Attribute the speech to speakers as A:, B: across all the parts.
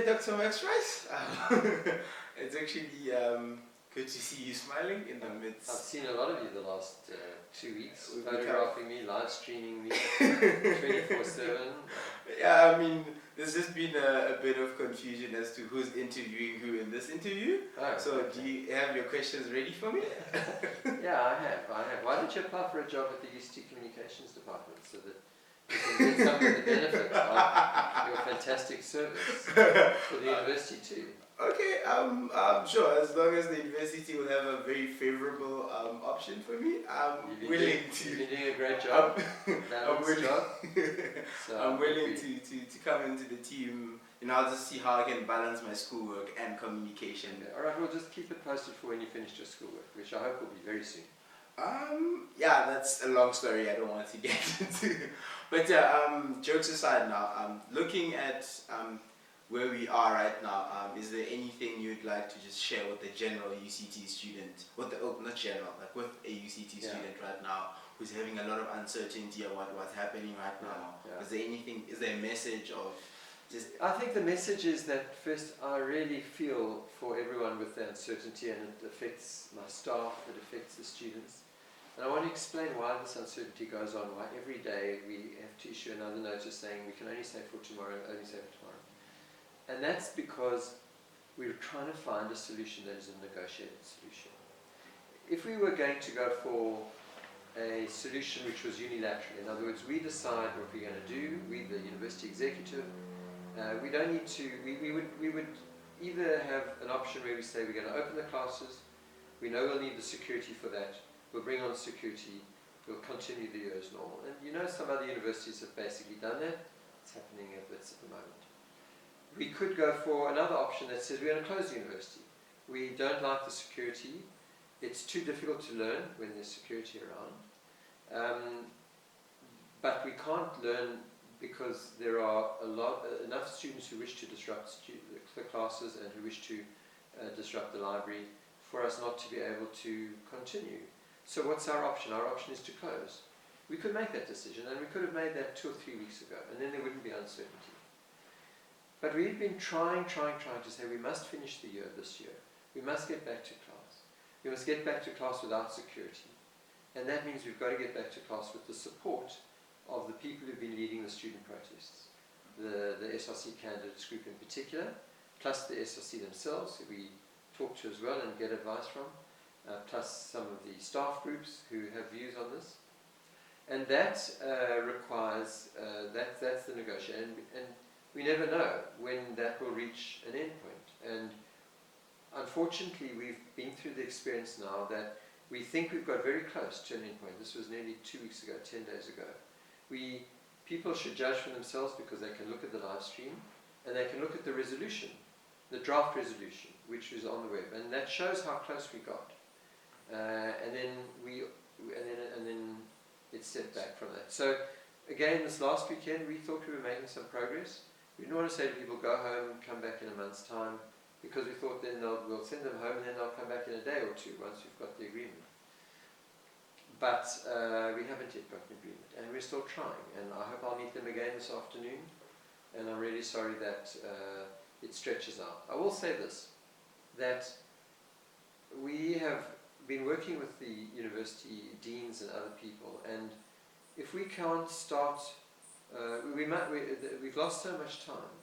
A: there, Dr. Max Rice. It's actually good to see you smiling in the midst.
B: I've seen a lot of you the last 2 weeks,
A: We've
B: photographing me, live streaming me, 24/7.
A: Yeah, I mean, there's just been a bit of confusion as to who's interviewing who in this interview.
B: Oh,
A: So,
B: okay.
A: do you have your questions ready for me?
B: Yeah, I have. Why did you apply for a job at the UCT Communications Department so that you can get some of the benefits of your fantastic service for the university too?
A: Okay, I'm sure as long as the university will have a very favorable option for me, I'm willing to.
B: You've been doing a great job.
A: I'm willing.
B: Job. So
A: I'm willing to come into the team, and I'll just see how I can balance my schoolwork and communication.
B: Okay. All right, we'll just keep it posted for when you finish your schoolwork, which I hope will be very soon.
A: Yeah, that's a long story. I don't want to get into. But jokes aside, now looking at where we are right now, is there anything you'd like to just share with the general UCT student, not general, like with a UCT student right now who's having a lot of uncertainty about what's happening right now?
B: Yeah.
A: Is there a message of just...
B: I think the message is that first I really feel for everyone with the uncertainty, and it affects my staff, it affects the students. And I want to explain why this uncertainty goes on, why every day we have to issue another notice saying we can only save for tomorrow, only save for tomorrow. And that's because we're trying to find a solution that is a negotiated solution. If we were going to go for a solution which was unilateral, in other words, we decide what we're going to do, we, the university executive, we don't need to, we would either have an option where we say we're going to open the classes, we know we'll need the security for that, we'll bring on security, we'll continue the year as normal. And you know, some other universities have basically done that. It's happening at the moment. We could go for another option that says we're going to close the university. We don't like the security. It's too difficult to learn when there's security around. But we can't learn because there are enough students who wish to disrupt the classes and who wish to disrupt the library for us not to be able to continue. So what's our option? Our option is to close. We could make that decision, and we could have made that 2 or 3 weeks ago, and then there wouldn't be uncertainty. But we've been trying to say we must finish the year this year. We must get back to class. We must get back to class without security. And that means we've got to get back to class with the support of the people who've been leading the student protests. The SRC candidates group in particular, plus the SRC themselves, who we talk to as well and get advice from, plus some of the staff groups who have views on this. And that requires, that's the negotiation. And we never know when that will reach an end point. And unfortunately, we've been through the experience now that we think we've got very close to an end point. This was nearly 2 weeks ago, 10 days ago. People should judge for themselves because they can look at the live stream and they can look at the resolution, the draft resolution, which is on the web, and that shows how close we got. And then it's set back from that. So again, this last weekend, we thought we were making some progress. We didn't want to say to people, go home, come back in a month's time, because we thought then we'll send them home and then they'll come back in a day or two once we've got the agreement. But we haven't yet got an agreement, and we're still trying. And I hope I'll meet them again this afternoon. And I'm really sorry that it stretches out. I will say this, that we have been working with the university deans and other people, and if we can't start, we've lost so much time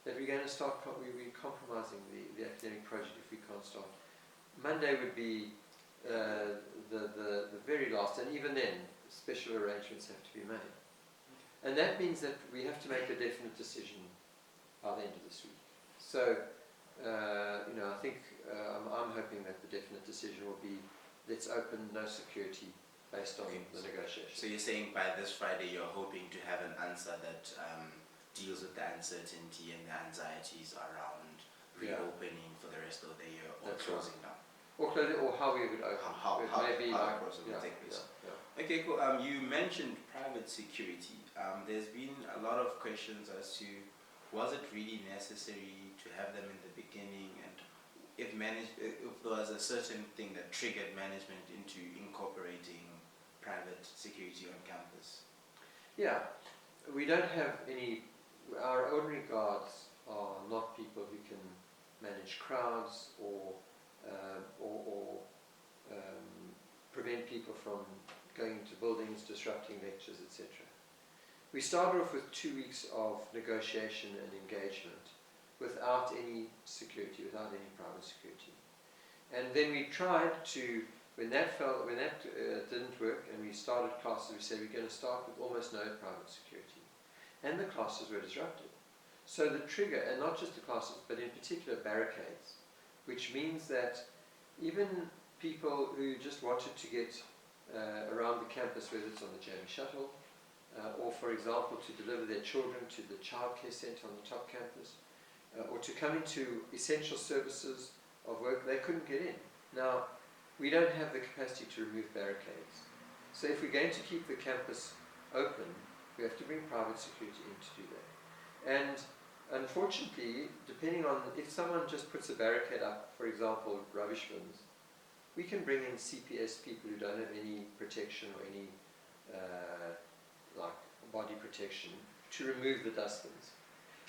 B: that we're going to start, we're compromising the academic project if we can't start. Monday would be the very last, and even then special arrangements have to be made. And that means that we have to make a definite decision by the end of this week. So, I think I'm hoping that the definite decision will be, let's open, no security, based on the negotiation.
A: So you're saying by this Friday you're hoping to have an answer that deals with the uncertainty and the anxieties around reopening for the rest of the year, or closing down?
B: Or how we would open.
A: How the process will take place. Okay, cool. You mentioned private security. There's been a lot of questions as to, was it really necessary to have them in the beginning, and if there was a certain thing that triggered management into incorporating private security on campus?
B: Yeah, we don't have any, our ordinary guards are not people who can manage crowds or prevent people from going into buildings, disrupting lectures, etc. We started off with 2 weeks of negotiation and engagement without any security, without any private security. And then we tried to, when that didn't work, and we started classes, we said we're going to start with almost no private security. And the classes were disrupted. So the trigger, and not just the classes, but in particular barricades, which means that even people who just wanted to get around the campus, whether it's on the Jamie Shuttle, or for example to deliver their children to the childcare centre on the top campus, or to come into essential services of work, they couldn't get in. Now, we don't have the capacity to remove barricades. So if we're going to keep the campus open, we have to bring private security in to do that. And unfortunately, depending on, if someone just puts a barricade up, for example, rubbish bins, we can bring in CPS people who don't have any protection or any like body protection to remove the dustbins.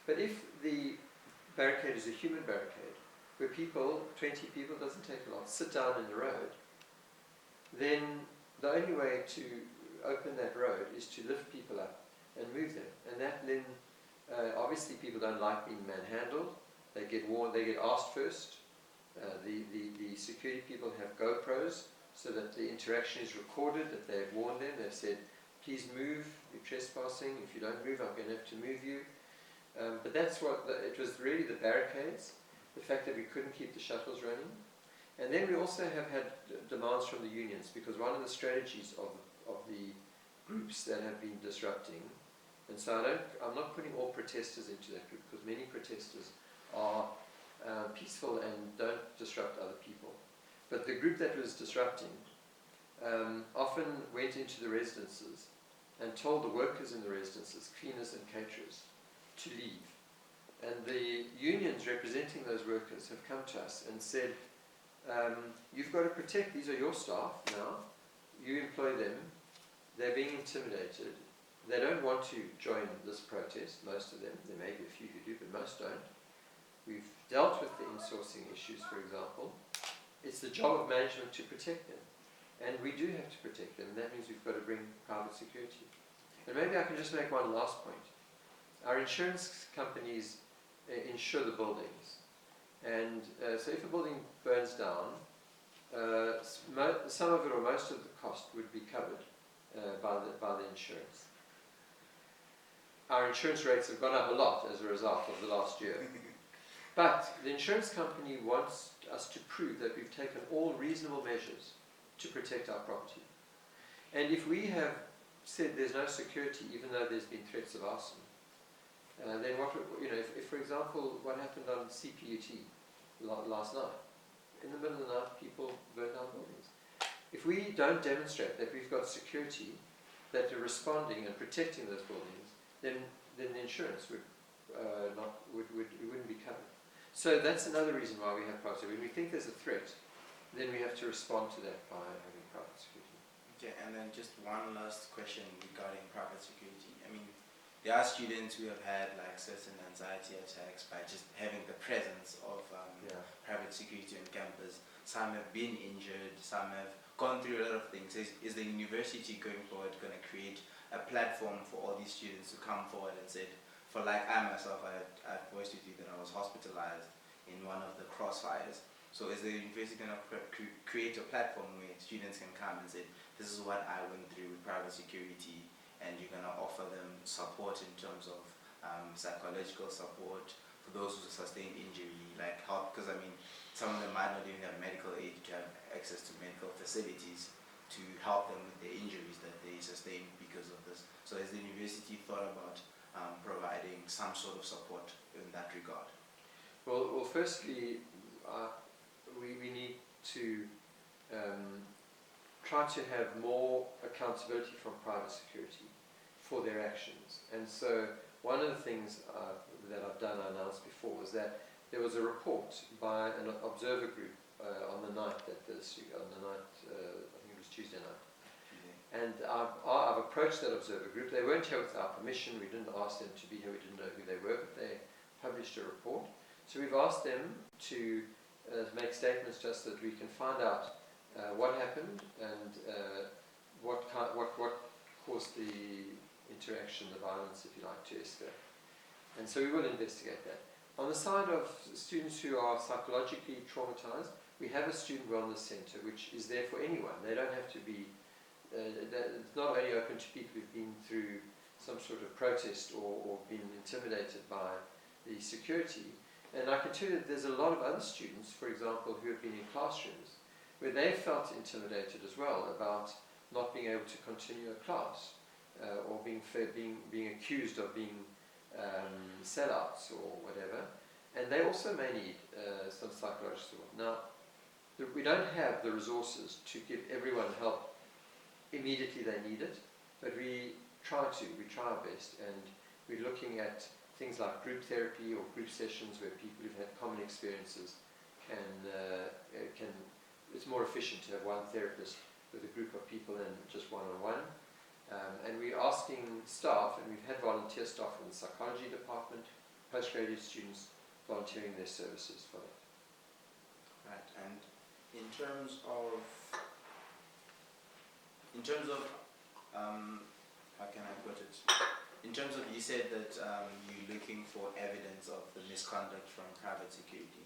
B: But if the barricade is a human barricade, where people, 20 people, doesn't take a lot, sit down in the road, then the only way to open that road is to lift people up and move them. And that then, obviously people don't like being manhandled, they get warned, they get asked first. The security people have GoPros so that the interaction is recorded, that they've warned them, they've said, please move, you're trespassing, if you don't move I'm going to have to move you. But that's what, it was really the barricades, the fact that we couldn't keep the shuttles running. And then we also have had demands from the unions, because one of the strategies of the groups that have been disrupting, and so I'm not putting all protesters into that group, because many protesters are peaceful and don't disrupt other people. But the group that was disrupting often went into the residences and told the workers in the residences, cleaners and caterers, to leave. And the unions representing those workers have come to us and said, you've got to protect, these are your staff now, you employ them, they're being intimidated, they don't want to join this protest, most of them, there may be a few who do, but most don't. We've dealt with the insourcing issues, for example. It's the job of management to protect them. And we do have to protect them, and that means we've got to bring private security. And maybe I can just make one last point. Our insurance companies insure the buildings. And so if a building burns down, some of it or most of the cost would be covered by the insurance. Our insurance rates have gone up a lot as a result of the last year. But the insurance company wants us to prove that we've taken all reasonable measures to protect our property. And if we have said there's no security, even though there's been threats of arson, then what, if for example, what happened on CPUT last night, in the middle of the night, people burned down buildings. If we don't demonstrate that we've got security, that we're responding and protecting those buildings, then the insurance wouldn't be covered. So that's another reason why we have private security. When we think there's a threat, then we have to respond to that by having private security.
A: Okay, and then just one last question regarding private security. I mean, there are students who have had like certain anxiety attacks by just having the presence of private security on campus. Some have been injured, some have gone through a lot of things. Is the university going forward going to create a platform for all these students to come forward and say, for like I myself, I voiced with you that I was hospitalized in one of the crossfires. So is the university going to create a platform where students can come and say, this is what I went through with private security, and you're going to offer them support in terms of psychological support for those who sustain injury, like help, because I mean, some of them might not even have medical aid to have access to medical facilities to help them with their injuries that they sustain because of this. So has the university thought about providing some sort of support in that regard?
B: Well, firstly, we need to try to have more accountability from private security for their actions. And so one of the things that I've done, I announced before, was that there was a report by an observer group on the night that I think it was Tuesday night. And I've approached that observer group. They weren't here with our permission. We didn't ask them to be here. We didn't know who they were, but they published a report. So we've asked them to make statements to us that we can find out what happened and what caused the interaction, the violence, if you like, to escalate. And so we will investigate that. On the side of students who are psychologically traumatized, we have a student wellness center which is there for anyone. They don't have to be, it's not only open to people who've been through some sort of protest or been intimidated by the security. And I can tell you that there's a lot of other students, for example, who have been in classrooms where they felt intimidated as well about not being able to continue a class or being accused of being sellouts or whatever, and they also may need some psychological support. Now, we don't have the resources to give everyone help immediately they need it, but we try our best, and we're looking at things like group therapy or group sessions where people who've had common experiences can it's more efficient to have one therapist with a group of people than just one-on-one. And we're asking staff, and we've had volunteer staff from the psychology department, postgraduate students volunteering their services for that.
A: Right, and in terms of how can I put it? In terms of, you said that you're looking for evidence of the misconduct from private security.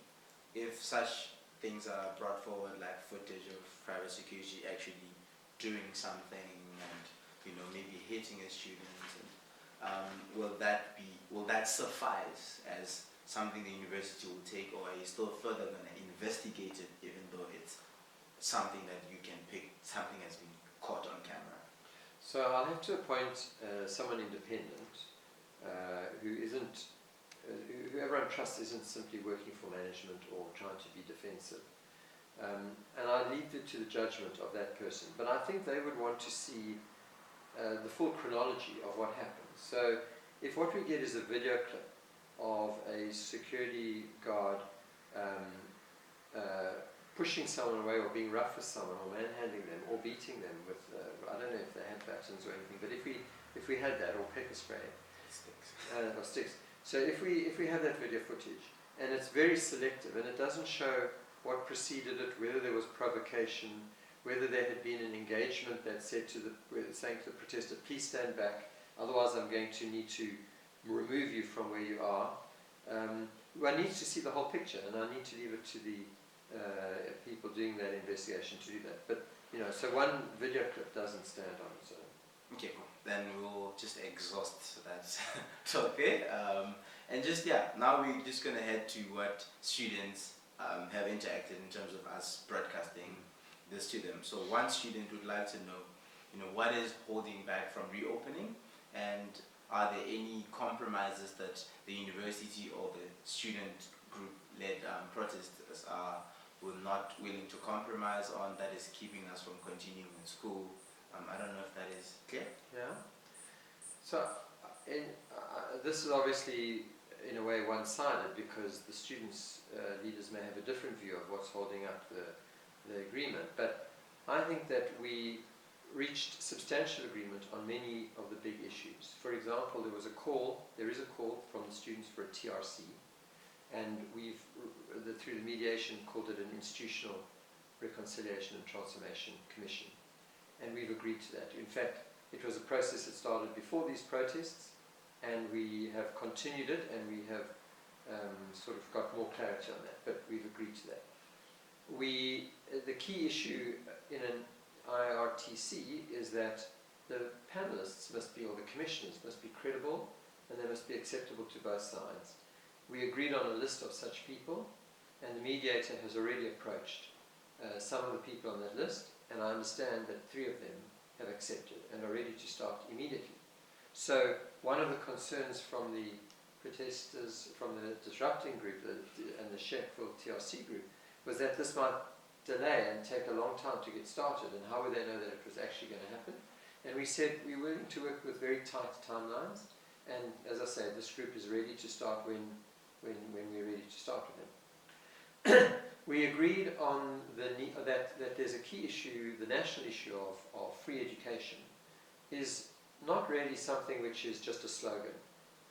A: If such things are brought forward, like footage of private security actually doing something and maybe hitting a student, will that suffice as something the university will take, or are you still further going to investigate it, even though it's something that you can pick, something has been caught on camera?
B: So I'll have to appoint someone independent who isn't, who everyone trusts isn't simply working for management or trying to be defensive. And I leave it to the judgment of that person. But I think they would want to see the full chronology of what happened. So if what we get is a video clip of a security guard pushing someone away or being rough with someone or manhandling them or beating them with, I don't know if they had batons or anything, but if we had that, or pepper spray, or sticks. So if we have that video footage, and it's very selective, and it doesn't show what preceded it, whether there was provocation, whether there had been an engagement that said saying to the protester, please stand back, otherwise I'm going to need to remove you from where you are. I need to see the whole picture, and I need to leave it to the people doing that investigation to do that. But so one video clip doesn't stand on its own.
A: Okay, cool. Then we'll just exhaust that talk there. And now we're just going to head to what students have interacted in terms of us broadcasting this to them. So one student would like to know, what is holding back from reopening, and are there any compromises that the university or the student group-led protesters are not willing to compromise on, that is keeping us from continuing in school? I don't know if that is clear.
B: Yeah. So this is obviously in a way one-sided, because the students' leaders may have a different view of what's holding up the agreement. But I think that we reached substantial agreement on many of the big issues. For example, there is a call from the students for a TRC, and we've, through the mediation, called it an Institutional Reconciliation and Transformation Commission, and we've agreed to that. In fact, it was a process that started before these protests, and we have continued it, and we have sort of got more clarity on that, but we've agreed to that. The key issue in an IRTC is that the panelists must be, or the commissioners must be credible, and they must be acceptable to both sides. We agreed on a list of such people, and the mediator has already approached some of the people on that list, and I understand that 3 of them have accepted and are ready to start immediately. So one of the concerns from the protesters, from the disrupting group and the Sheffield TRC group, was that this might delay and take a long time to get started, and how would they know that it was actually going to happen? And we said we're willing to work with very tight timelines, and as I say, this group is ready to start when we're ready to start with them. We agreed on that there's a key issue, the national issue of free education is not really something which is just a slogan.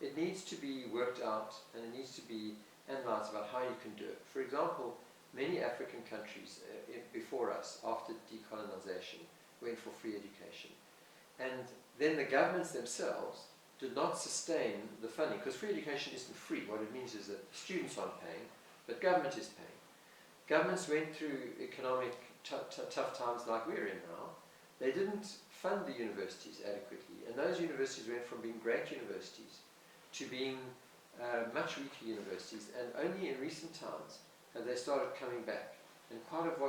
B: It needs to be worked out, and it needs to be and lies about how you can do it. For example, many African countries before us, after decolonization, went for free education. And then the governments themselves did not sustain the funding, because free education isn't free. What it means is that students aren't paying, but government is paying. Governments went through economic tough times like we're in now. They didn't fund the universities adequately, and those universities went from being great universities to being much weaker universities, and only in recent times have they started coming back. And part of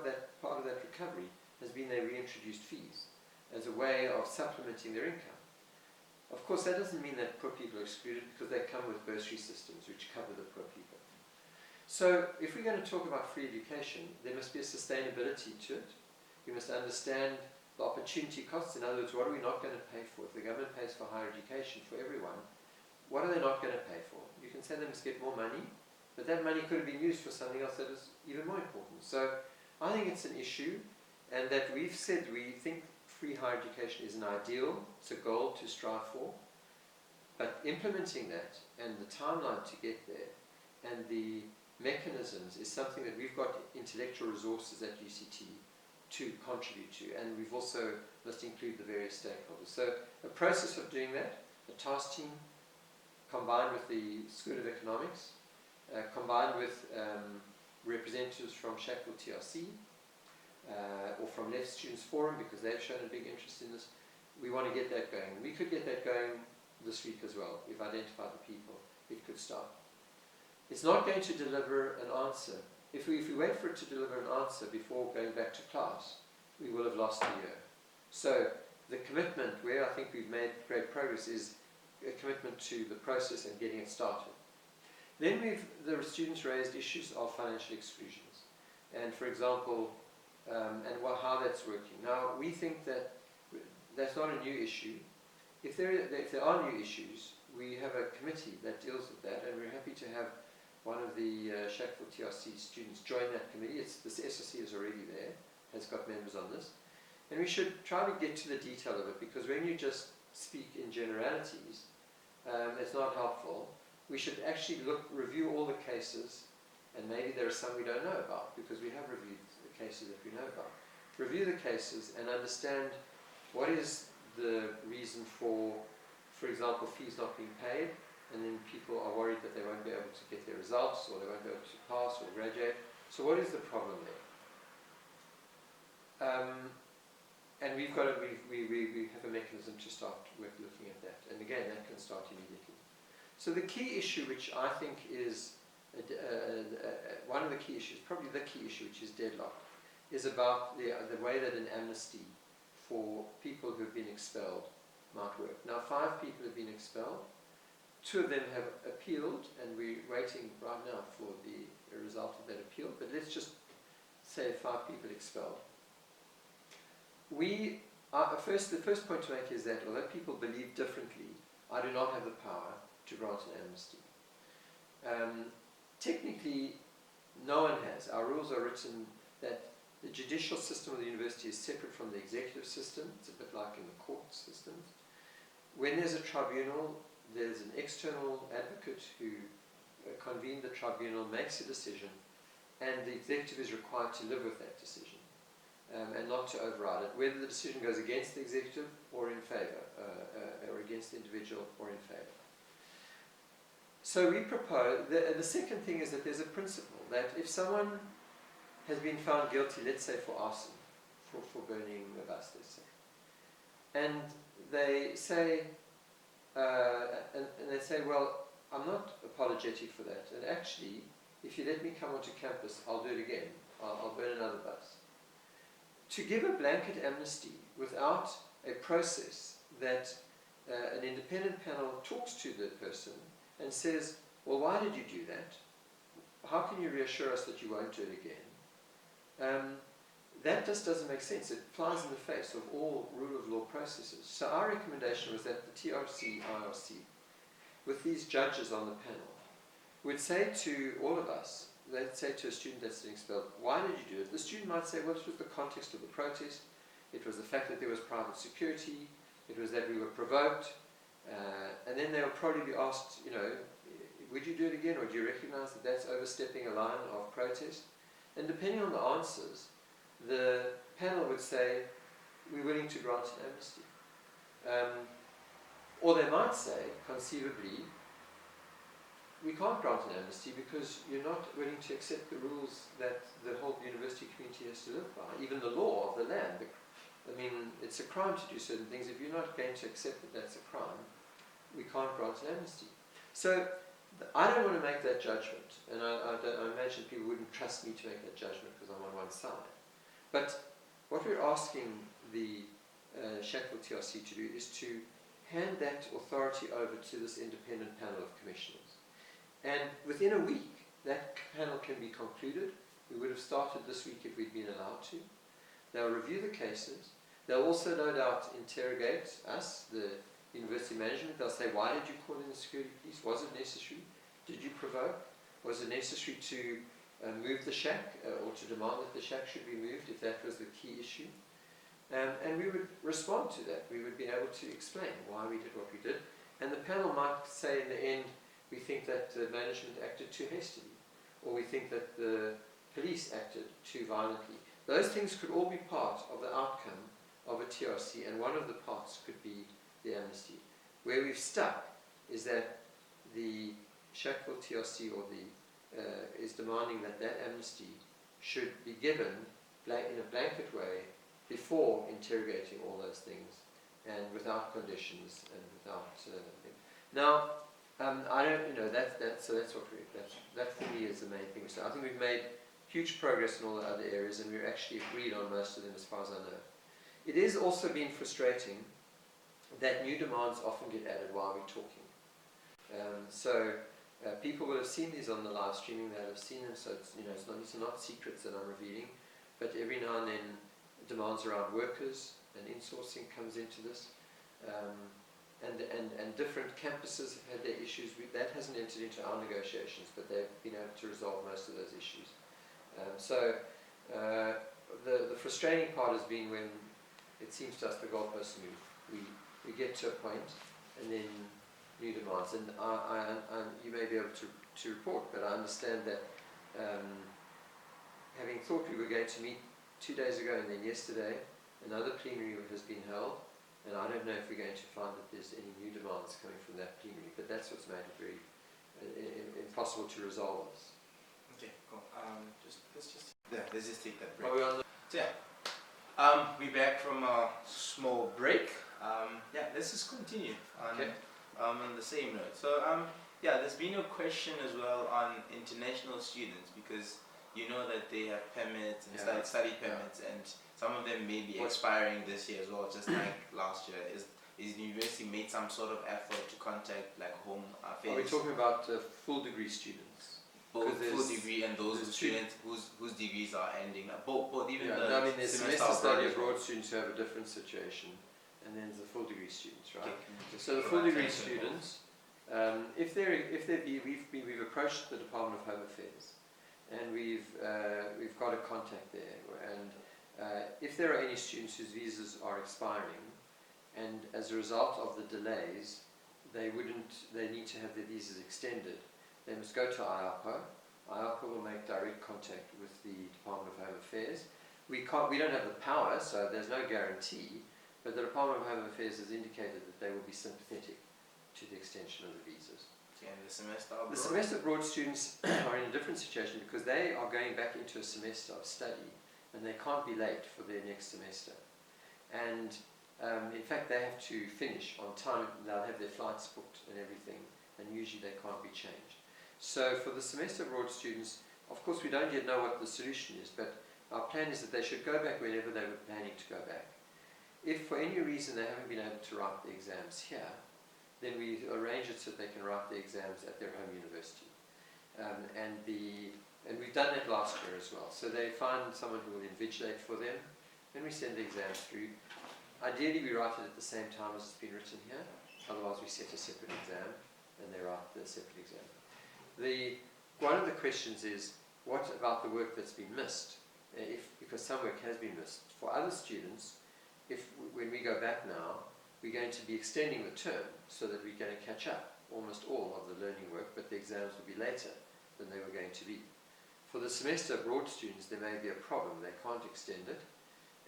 B: that recovery has been they reintroduced fees as a way of supplementing their income. Of course, that doesn't mean that poor people are excluded, because they come with bursary systems which cover the poor people. So if we're going to talk about free education, there must be a sustainability to it. We must understand the opportunity costs. In other words, what are we not going to pay for? If the government pays for higher education for everyone, what are they not going to pay for? You can say they must get more money, but that money could have been used for something else that is even more important. So I think it's an issue, and that we've said we think free higher education is an ideal, it's a goal to strive for, but implementing that and the timeline to get there and the mechanisms is something that we've got intellectual resources at UCT to contribute to, and we've also must include the various stakeholders. So a process of doing that, a task team combined with the School of Economics, combined with representatives from Shackleton TRC, or from Left Students Forum, because they've shown a big interest in this. We want to get that going. We could get that going this week as well. We've identified the people. It could start. It's not going to deliver an answer. If we wait for it to deliver an answer before going back to class, we will have lost a year. So the commitment, where I think we've made great progress, is a commitment to the process and getting it started. Then the students raised issues of financial exclusions. And for example, how that's working. Now, we think that that's not a new issue. If there are new issues, we have a committee that deals with that, and we're happy to have one of the Shackleton TRC students join that committee. The SSC is already there, has got members on this. And we should try to get to the detail of it, because when you just speak in generalities, it's not helpful. We should actually review all the cases, and maybe there are some we don't know about, because we have reviewed the cases that we know about. Review the cases and understand what is the reason for example, fees not being paid, and then people are worried that they won't be able to get their results, or they won't be able to pass or graduate. So what is the problem there? And we have a mechanism to start looking at that. And again, that can start immediately. So the key issue, which I think is one of the key issues, probably the key issue, which is deadlock, is about the way that an amnesty for people who have been expelled might work. Now, 5 people have been expelled. 2 of them have appealed, and we're waiting right now for the result of that appeal. But let's just say 5 people expelled. The first point to make is that although people believe differently, I do not have the power to grant an amnesty. Technically, no one has. Our rules are written that the judicial system of the university is separate from the executive system. It's a bit like in the court systems. When there's a tribunal, there's an external advocate who convenes the tribunal, makes a decision, and the executive is required to live with that decision and not to override it, whether the decision goes against the executive or in favor, or against the individual or in favor. So we propose, the second thing is that there's a principle that if someone has been found guilty, let's say for arson, for burning a bus, let's say, and they say, well, I'm not apologetic for that, and actually, if you let me come onto campus, I'll do it again. I'll burn another bus. To give a blanket amnesty without a process that an independent panel talks to the person and says, well, why did you do that? How can you reassure us that you won't do it again? That just doesn't make sense. It flies in the face of all rule of law processes. So our recommendation was that the TRC, IRC, with these judges on the panel, would say to all of us, they'd say to a student that's been expelled, why did you do it? The student might say, well, it was the context of the protest, it was the fact that there was private security, it was that we were provoked, and then they'll probably be asked, would you do it again, or do you recognise that that's overstepping a line of protest? And depending on the answers, the panel would say, we're willing to grant an amnesty. Or they might say, conceivably, we can't grant an amnesty because you're not willing to accept the rules that the whole university community has to live by, even the law of the land. I mean, it's a crime to do certain things. If you're not going to accept that that's a crime, we can't grant an amnesty. So I don't want to make that judgment, and I imagine people wouldn't trust me to make that judgment because I'm on one side. But what we're asking the Shackville TRC to do is to hand that authority over to this independent panel of commissioners. And within a week, that panel can be concluded. We would have started this week if we'd been allowed to. They'll review the cases. They'll also, no doubt, interrogate us, the university management. They'll say, why did you call in the security police? Was it necessary? Did you provoke? Was it necessary to move the shack or to demand that the shack should be moved if that was the key issue? And we would respond to that. We would be able to explain why we did what we did. And the panel might say in the end, we think that the management acted too hastily, or we think that the police acted too violently. Those things could all be part of the outcome of a TRC, and one of the parts could be the amnesty. Where we've stuck is that the Shackville TRC or is demanding that that amnesty should be given in a blanket way before interrogating all those things, and without conditions and without now. I don't, so that's what that for me is the main thing. So I think we've made huge progress in all the other areas, and we're actually agreed on most of them as far as I know. It has also been frustrating that new demands often get added while we're talking. People will have seen these on the live streaming, they'll have seen them, so these are not secrets that I'm revealing, but every now and then demands around workers and insourcing comes into this. And different campuses have had their issues. That hasn't entered into our negotiations, but they've been able to resolve most of those issues. The frustrating part has been when it seems to us the goalposts move. We get to a point, and then new demands. And you may be able to report, but I understand that having thought we were going to meet 2 days ago and then yesterday, another plenary has been held. And I don't know if we're going to find that there's any new demands coming from that plenary, but that's what's made it very impossible to resolve this.
A: Okay, cool. Let's just take that break.
B: Are we on the
A: So we're back from a small break. Let's just continue on the same note. So there's been a question as well on international students, because you know that they have permits and study permits, and some of them may be expiring this year as well, just like last year. Is the university made some sort of effort to contact like home affairs?
B: Are we talking about full degree students?
A: Both full degree and those students whose degrees are ending. Both even
B: there's semester study abroad students who have a different situation, and then there's the full degree students, right? Okay. So the full degree students, we've approached the Department of Home Affairs, and we've got a contact there, and if there are any students whose visas are expiring, and as a result of the delays, they need to have their visas extended, they must go to IAPA. IAPA will make direct contact with the Department of Home Affairs. We don't have the power, so there's no guarantee, but the Department of Home Affairs has indicated that they will be sympathetic to the extension of the visas.
A: Okay, and the semester abroad?
B: The semester abroad students are in a different situation because they are going back into a semester of study, and they can't be late for their next semester. And in fact, they have to finish on time. They'll have their flights booked and everything, and usually they can't be changed. So for the semester abroad students, of course we don't yet know what the solution is, but our plan is that they should go back whenever they were planning to go back. If for any reason they haven't been able to write the exams here, then we arrange it so that they can write the exams at their home university. And we've done that last year as well. So they find someone who will invigilate for them, and we send the exams through. Ideally, we write it at the same time as it's been written here. Otherwise, we set a separate exam, and they write the separate exam. One of the questions is, what about the work that's been missed? Because some work has been missed. For other students, when we go back now, we're going to be extending the term so that we're going to catch up. almost all of the learning work, but the exams will be later than they were going to be. For the semester abroad students, there may be a problem. They can't extend it,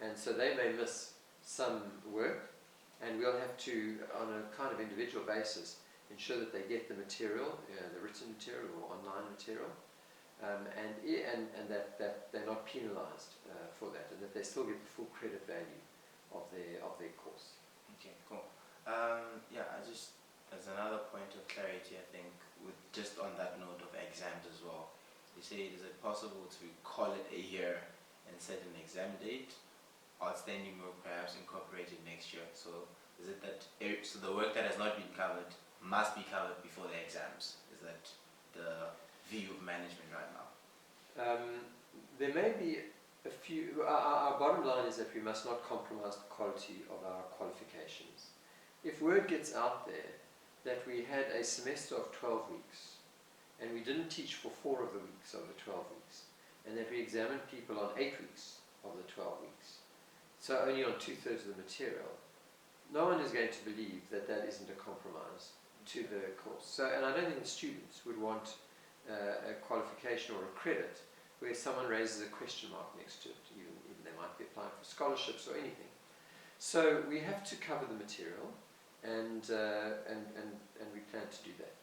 B: and so they may miss some work, and we'll have to, on a kind of individual basis, ensure that they get the material, the written material or online material, and that they're not penalised for that, and that they still get the full credit value of their course.
A: Okay, cool. Yeah, as another point of clarity, I think, with just on that note of exams as well, you say, is it possible to call it a year and set an exam date? Outstanding work perhaps incorporated next year. So is it that so the work that has not been covered must be covered before the exams? Is that the view of management right now?
B: There may be a few. Our bottom line is that we must not compromise the quality of our qualifications. If word gets out there that we had a semester of 12 weeks and we didn't teach for 4 of the weeks of the 12 weeks, and that we examined people on 8 weeks of the 12 weeks, so only on 2/3 of the material, no one is going to believe that that isn't a compromise to the course. So, and I don't think the students would want a qualification or a credit where someone raises a question mark next to it, even they might be applying for scholarships or anything. So we have to cover the material, and we plan to do that.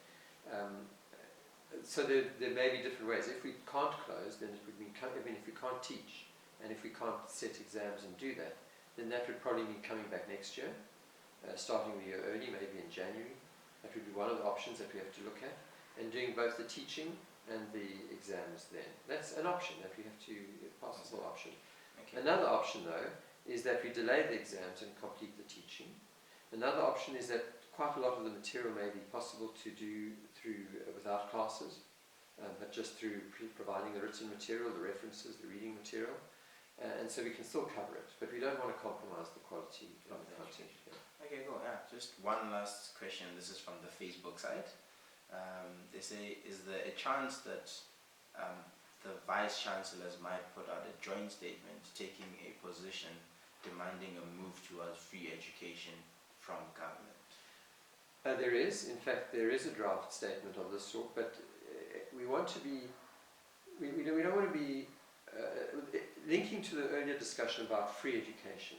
B: So there may be different ways. If we can't close, then it would mean, if we can't teach, and if we can't set exams and do that, then that would probably mean coming back next year, starting the year early, maybe in January. That would be one of the options that we have to look at, and doing both the teaching and the exams then. That's an option that we have to, a possible option.
A: Okay.
B: Another option, though, is that we delay the exams and complete the teaching. Another option is that quite a lot of the material may be possible to do without classes, but just through providing the written material, the references, the reading material, and so we can still cover it, but we don't want to compromise the quality of the content. Yeah.
A: Okay, cool. Yeah, just one last question. This is from the Facebook site. They say, is there a chance that the Vice Chancellors might put out a joint statement taking a position demanding a move towards free education from government?
B: There is, in fact, there is a draft statement of this sort, but we want to be, we don't want to be linking to the earlier discussion about free education.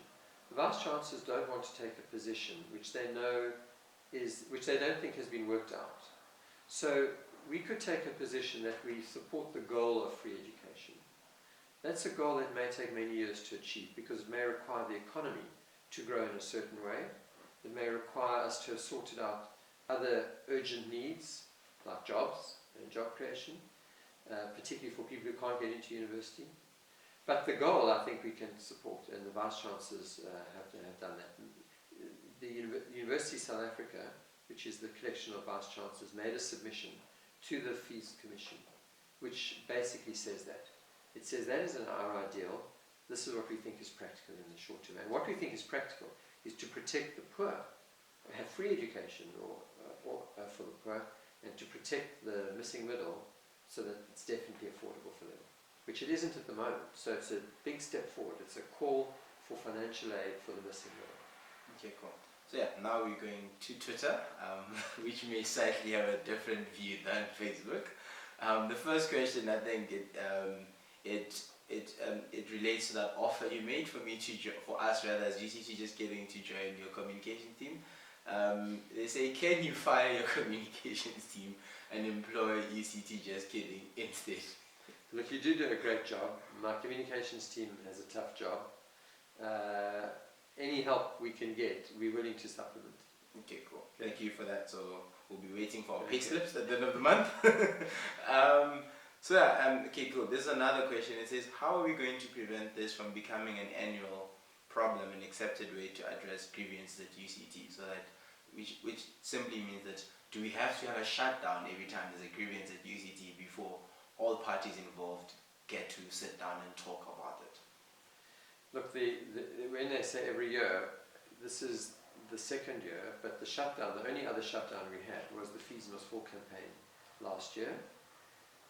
B: The Vice Chancellors don't want to take a position which they know which they don't think has been worked out. So we could take a position that we support the goal of free education. That's a goal that may take many years to achieve, because it may require the economy to grow in a certain way. It may require us to have sorted out other urgent needs, like jobs and job creation, particularly for people who can't get into university. But the goal, I think, we can support, and the Vice Chancellors have done that. The University of South Africa, which is the collection of Vice Chancellors, made a submission to the Fees Commission, which basically says that. It says that is our ideal. This is what we think is practical in the short term. And what we think is practical is to protect the poor, have free education for the poor, and to protect the missing middle so that it's definitely affordable for them, which it isn't at the moment. So it's a big step forward. It's a call for financial aid for the missing middle.
A: Okay, cool. So yeah, now we're going to Twitter, which may slightly have a different view than Facebook. The first question, I think it relates to that offer you made for me for us rather as UCT just getting to join your communication team. They say, can you fire your communications team and employ UCT just kidding instead?
B: Look, you do a great job. My communications team has a tough job. Any help we can get, we're willing to supplement.
A: Okay, cool. Thank you for that. So we'll be waiting for our pay slips at the end of the month. Okay, cool. This is another question. It says, how are we going to prevent this from becoming an annual problem, an accepted way to address grievances at UCT? So that, which simply means that, do we have to have a shutdown every time there's a grievance at UCT before all parties involved get to sit down and talk about it?
B: Look, when they say every year, this is the second year, but the shutdown, the only other shutdown we had was the Fees Must Fall campaign last year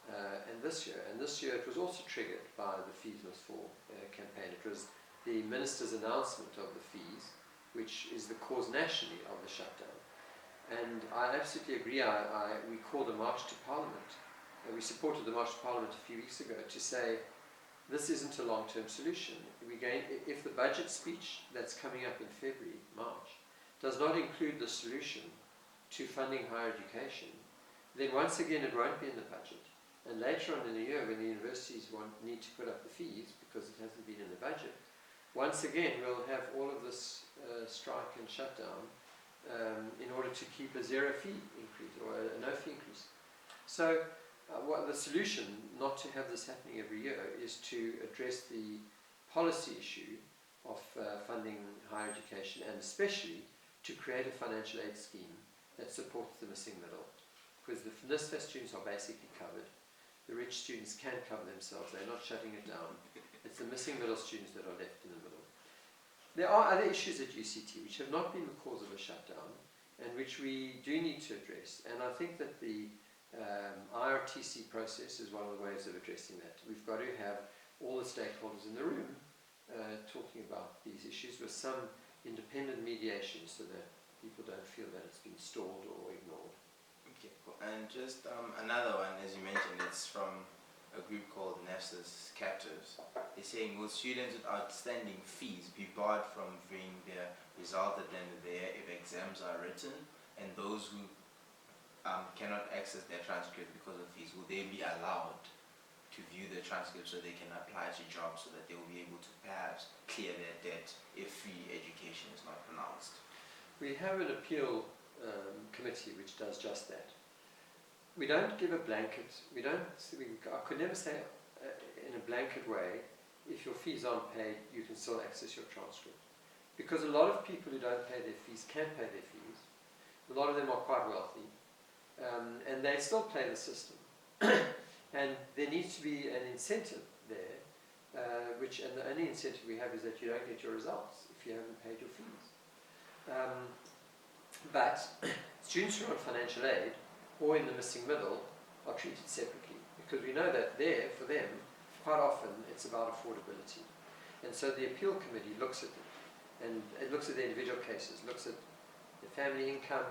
B: and this year. And this year it was also triggered by the Fees Must Fall campaign. It was the Minister's announcement of the fees, which is the cause nationally of the shutdown. And I absolutely agree. We called a march to Parliament. We supported the march to Parliament a few weeks ago to say this isn't a long-term solution. If the budget speech that's coming up in February, March, does not include the solution to funding higher education, then once again it won't be in the budget. And later on in the year, when the universities need to put up the fees because it hasn't been in the budget, once again we'll have all of this strike and shutdown in order to keep a zero fee increase or a no fee increase. So the solution not to have this happening every year is to address the policy issue of funding higher education, and especially to create a financial aid scheme that supports the missing middle, because the NSFAS students are basically covered. The rich students can cover themselves, they're not shutting it down. It's the missing middle students that are left in the middle. There are other issues at UCT which have not been the cause of a shutdown and which we do need to address, and I think that the IRTC process is one of the ways of addressing that. We've got to have all the stakeholders in the room talking about these issues with some independent mediation so that people don't feel that it's been stalled or ignored.
A: Okay, cool. And just another one, as you mentioned, it's from a group called NEFSA's Captives. They're saying, will students with outstanding fees be barred from viewing their result at the end of the year if exams are written? And those who cannot access their transcript because of fees, will they be allowed to view the transcript so they can apply to jobs so that they will be able to perhaps clear their debt if free education is not pronounced?
B: We have an appeal committee which does just that. We don't give a blanket, I could never say in a blanket way, if your fees aren't paid, you can still access your transcript. Because a lot of people who don't pay their fees can pay their fees. A lot of them are quite wealthy. And they still play the system. And there needs to be an incentive there, and the only incentive we have is that you don't get your results if you haven't paid your fees. But students who are on financial aid or in the missing middle are treated separately, because we know that there, for them, quite often it's about affordability. And so the appeal committee looks at it, and it looks at the individual cases, looks at the family income,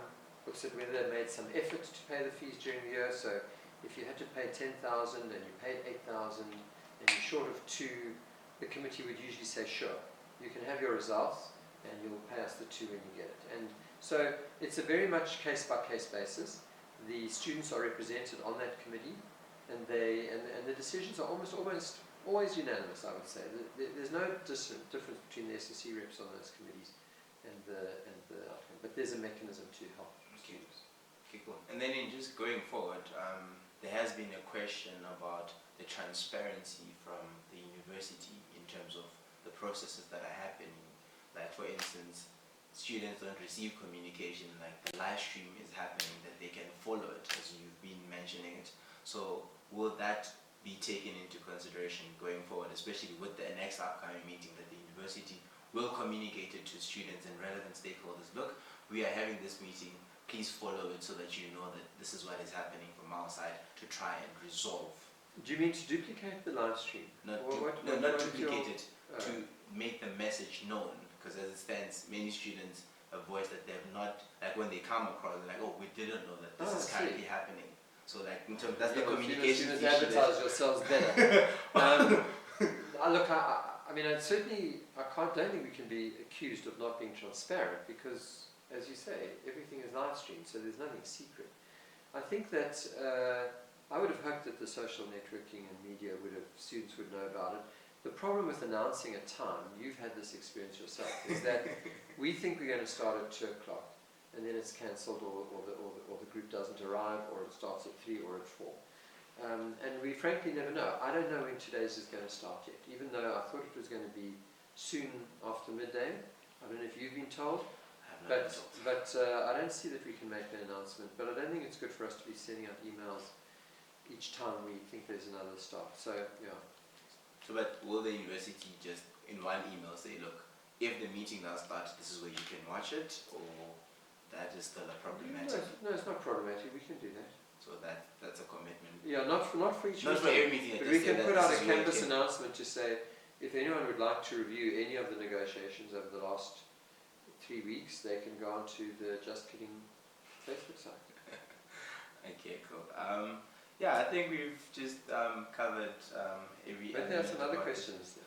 B: looks at whether they made some effort to pay the fees during the year. So if you had to pay 10,000 and you paid 8,000 and you're short of 2, the committee would usually say, sure, you can have your results and you'll pay us the 2 when you get it. And so it's a very much case-by-case basis. The students are represented on that committee, and the decisions are almost always unanimous, I would say. There's no difference between the SSC reps on those committees and the outcome, but there's a mechanism to help students.
A: Okay, cool. And then in just going forward, there has been a question about the transparency from the university in terms of the processes that are happening. Like, for instance, students don't receive communication, like the live stream is happening, that they can follow it, as you've been mentioning it. So will that be taken into consideration going forward, especially with the next upcoming meeting, that the university will communicate it to students and relevant stakeholders? Look, we are having this meeting, please follow it so that you know that this is what is happening from our side to try and resolve.
B: Do you mean to duplicate the live stream?
A: Not duplicate it, to make the message known, because as it stands, many students have voiced that they've not, like when they come across, they're like, oh, we didn't know that this is currently happening. So like, in terms, that's the communication issue.
B: Advertise yourselves better. Look, I mean, don't think we can be accused of not being transparent, because, as you say, everything is live streamed, so there's nothing secret. I think that I would have hoped that the social networking and media students would know about it. The problem with announcing a time, you've had this experience yourself, is that we think we're going to start at 2 o'clock, and then it's cancelled, or the group doesn't arrive, or it starts at 3 or at 4. And we frankly never know. I don't know when today's is going to start yet, even though I thought it was going to be soon after midday. I don't know if you've been told, but I don't see that we can make an announcement. But I don't think it's good for us to be sending out emails each time we think there's another start. So, yeah.
A: So, but will the university just in one email say, look, if the meeting does start, this is where you can watch it, or that is still a problematic?
B: No, it's not problematic. We can do that.
A: So that's a commitment.
B: Yeah, not for each
A: meeting. Not for every meeting.
B: But we can put out a canvas announcement to say, if anyone would like to review any of the negotiations over the last 3 weeks, they can go on to the Just Kidding Facebook site.
A: Okay, cool. Yeah, I think we've just covered every.
B: But there are some other
A: about it.
B: questions.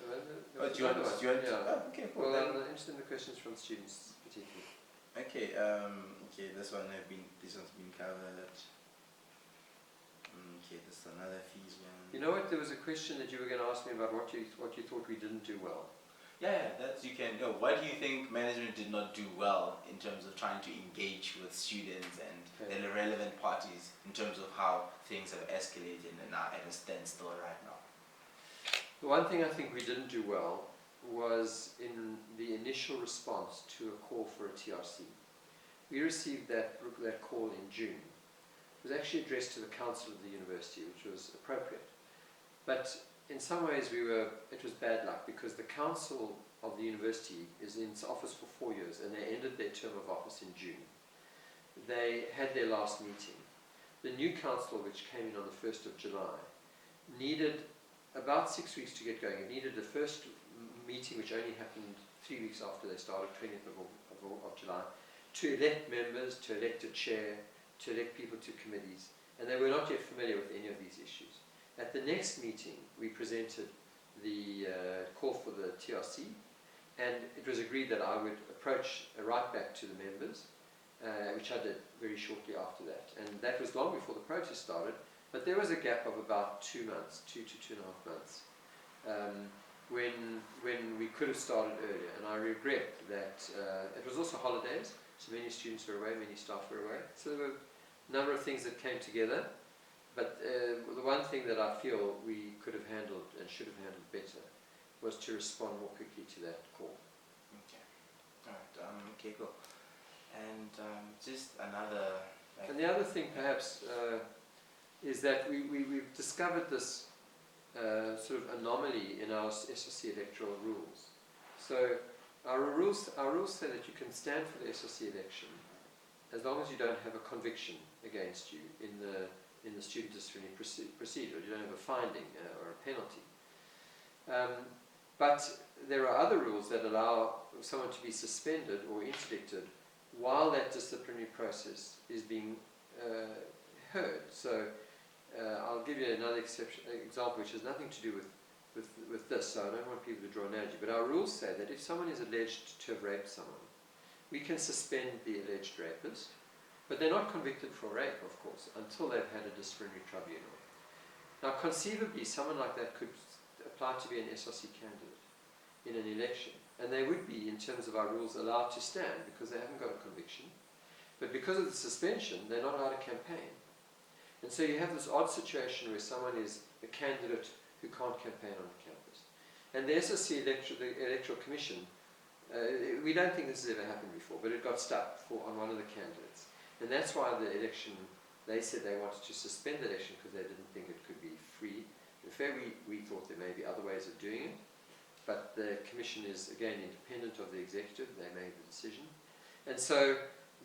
A: Oh, do you want?
B: Yeah.
A: Oh, okay, cool.
B: Well,
A: Then,
B: I'm interested in the questions from students, particularly.
A: okay, okay. This one's been covered. Okay, this is another fees one.
B: You know what? There was a question that you were going to ask me about what you thought we didn't do well.
A: Yeah, that's you can. No, what do you think management did not do well in terms of trying to engage with students and
B: Okay.
A: the relevant parties in terms of how things have escalated and are at a standstill right now?
B: The one thing I think we didn't do well was in the initial response to a call for a TRC. We received that call in June. It was actually addressed to the council of the university, which was appropriate. But in some ways it was bad luck because the council of the university is in office for 4 years and they ended their term of office in June. They had their last meeting. The new council, which came in on the 1st of July, needed about 6 weeks to get going. It needed the first meeting, which only happened 3 weeks after they started, 20th of July, to elect members, to elect a chair, to elect people to committees. And they were not yet familiar with any of these issues. At the next meeting, we presented the call for the TRC, and it was agreed that I would approach a write back to the members, which I did very shortly after that. And that was long before the protest started, but there was a gap of about 2 months, 2 to 2.5 months, when we could have started earlier. And I regret that it was also holidays, so many students were away, many staff were away. So there were a number of things that came together. But the one thing that I feel we could have handled and should have handled better was to respond more quickly to that call.
A: Okay. Alright, okay, cool. And just another...
B: And the other thing perhaps is that we've discovered this sort of anomaly in our SRC electoral rules. So our rules say that you can stand for the SRC election as long as you don't have a conviction against you in the student disciplinary procedure. You don't have a finding or a penalty. But there are other rules that allow someone to be suspended or interdicted while that disciplinary process is being heard. So I'll give you another example which has nothing to do with this, so I don't want people to draw an analogy, but our rules say that if someone is alleged to have raped someone, we can suspend the alleged rapist, but they're not convicted for rape, of course, until they've had a disciplinary tribunal. Now, conceivably, someone like that could apply to be an SRC candidate in an election, and they would be, in terms of our rules, allowed to stand because they haven't got a conviction. But because of the suspension, they're not allowed to campaign. And so you have this odd situation where someone is a candidate who can't campaign on campus. And the SRC the Electoral Commission, we don't think this has ever happened before, but it got stuck on one of the candidates. And that's why the election, they said they wanted to suspend the election because they didn't think it could be free. In fact, we thought there may be other ways of doing it, but the commission is, again, independent of the executive. They made the decision. And so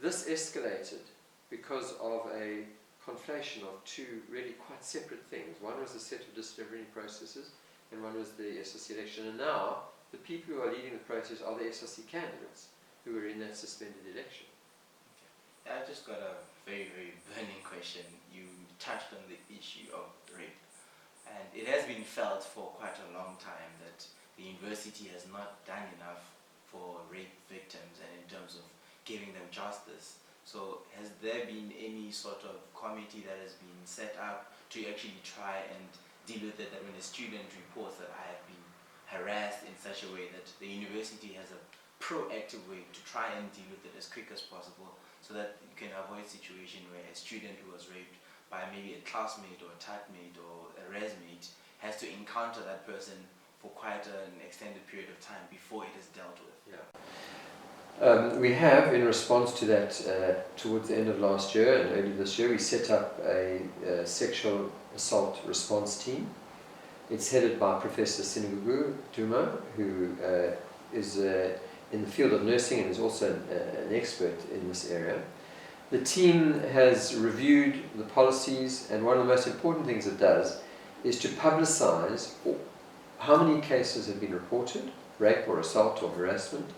B: this escalated because of a conflation of two really quite separate things. One was the set of disciplinary processes, and one was the SRC election. And now, the people who are leading the process are the SRC candidates who were in that suspended election.
A: Okay. I've just got a very, very burning question. You touched on the issue of rape. And it has been felt for quite a long time that the university has not done enough for rape victims and in terms of giving them justice. So has there been any sort of committee that has been set up to actually try and deal with it, that when a student reports that I have been harassed in such a way, that the university has a proactive way to try and deal with it as quick as possible, so that you can avoid a situation where a student who was raped by maybe a classmate or a typemate or a resmate has to encounter that person for quite an extended period of time before it is dealt with?
B: Yeah. We have, in response to that, towards the end of last year and early this year, we set up a sexual assault response team. It's headed by Professor Sinagugu Duma, who is in the field of nursing and is also an expert in this area. The team has reviewed the policies, and one of the most important things it does is to publicize how many cases have been reported, rape or assault or harassment,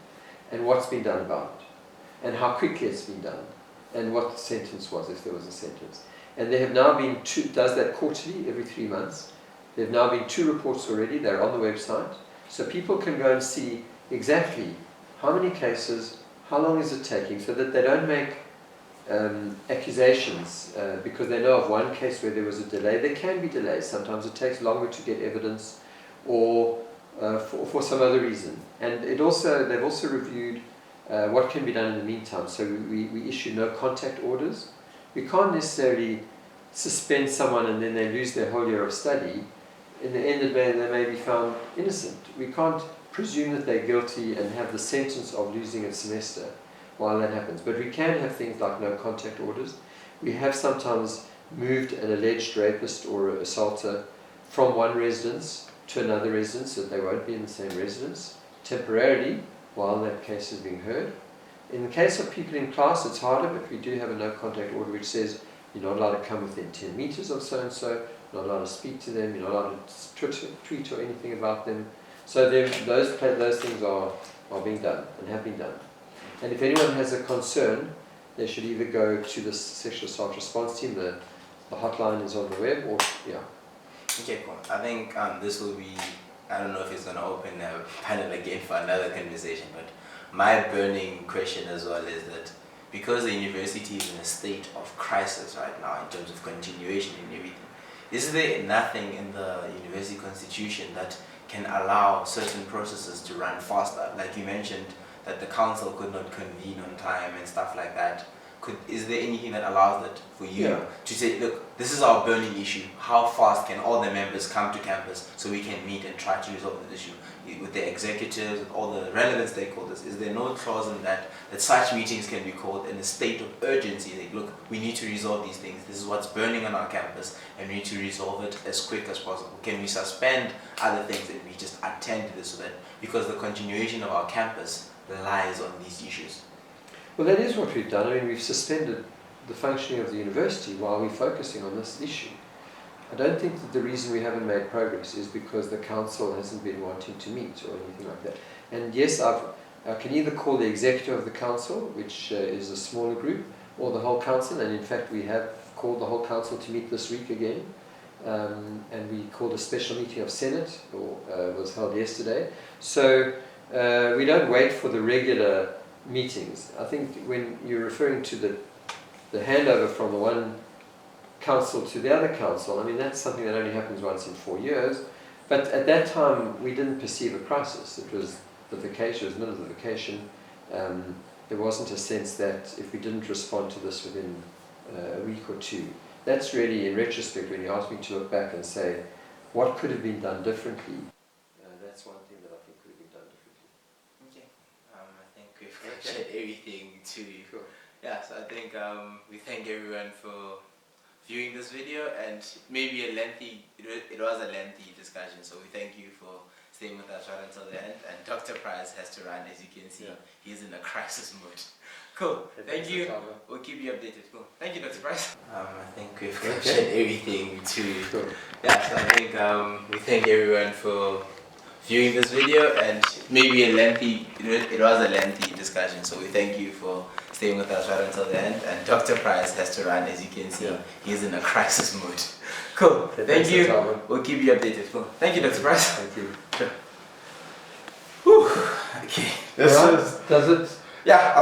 B: and what's been done about it, and how quickly it's been done. and what the sentence was, if there was a sentence. And there have now been does that quarterly, every 3 months. There have now been 2 reports already, they're on the website. So people can go and see exactly how many cases, how long is it taking, so that they don't make accusations because they know of one case where there was a delay. There can be delays. Sometimes it takes longer to get evidence, or for some other reason. And they've also reviewed what can be done in the meantime. So we issue no contact orders. We can't necessarily suspend someone and then they lose their whole year of study. In the end of the day, they may be found innocent. We can't presume that they're guilty and have the sentence of losing a semester while that happens. But we can have things like no contact orders. We have sometimes moved an alleged rapist or assaulter from one residence to another residence, so that they won't be in the same residence temporarily while that case is being heard. In the case of people in class, it's harder, but we do have a no contact order which says you're not allowed to come within 10 meters of so-and-so, you're not allowed to speak to them, you're not allowed to tweet or anything about them. So those things are being done and have been done. And if anyone has a concern, they should either go to the sexual assault response team, the hotline is on the web, or yeah.
A: Okay, cool. I think this will be, I don't know if it's going to open a panel again for another conversation, but my burning question as well is that because the university is in a state of crisis right now in terms of continuation and everything, is there nothing in the university constitution that can allow certain processes to run faster? Like you mentioned, that the council could not convene on time and stuff like that. Is there anything that allows that for you to say, look, this is our burning issue, how fast can all the members come to campus so we can meet and try to resolve this issue with the executives, with all the relevant stakeholders? Is there no clause in that such meetings can be called in a state of urgency? Like, look, we need to resolve these things, this is what's burning on our campus and we need to resolve it as quick as possible. Can we suspend other things and we just attend to this, so that, because the continuation of our campus relies on these issues?
B: Well, that is what we've done. I mean, we've suspended the functioning of the university while we're focusing on this issue. I don't think that the reason we haven't made progress is because the council hasn't been wanting to meet or anything like that. And yes, I can either call the executive of the council, which is a smaller group, or the whole council, and in fact we have called the whole council to meet this week again. And we called a special meeting of Senate, or was held yesterday. So we don't wait for the regular meetings. I think when you're referring to the handover from the one council to the other council, I mean, that's something that only happens once in 4 years. But at that time, we didn't perceive a crisis. It was the vacation, it was middle of the vacation. There wasn't a sense that if we didn't respond to this within a week or two, that's really, in retrospect, when you ask me to look back and say, what could have been done differently, that's one thing that I think could have been done differently.
A: Okay. I think we've shared everything to you.
B: Cool.
A: Yeah, so I think we thank everyone for viewing this video, and maybe it was a lengthy discussion, so we thank you for staying with us right until the end. And Dr. Price has to run, as you can see. He's in a crisis mode. Cool. Thank you. We'll keep you updated. Cool. Thank you, Dr. Price. I think we've shared everything to you.
B: Cool.
A: Yeah, so I think we thank everyone for viewing this video, and maybe it was a lengthy discussion, so we thank you for staying with us right until the end. And Dr. Price has to run, as you can see. He's in a crisis mode. Cool. Thank you. We'll keep you updated. Cool. Thank you, Dr. Price.
B: Thank you.
A: Sure. Whew. Okay.
B: Does it?
A: Yeah,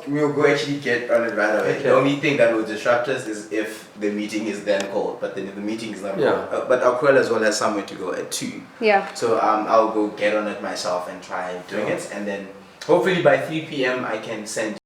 A: we'll go actually get on it right away.
B: Okay.
A: The only thing that will disrupt us is if the meeting is then called, but then if the meeting is not called. But Akwel as well has somewhere to go at 2.
C: Yeah.
A: So I'll go get on it myself and try doing it, and then hopefully by 3 p.m. I can send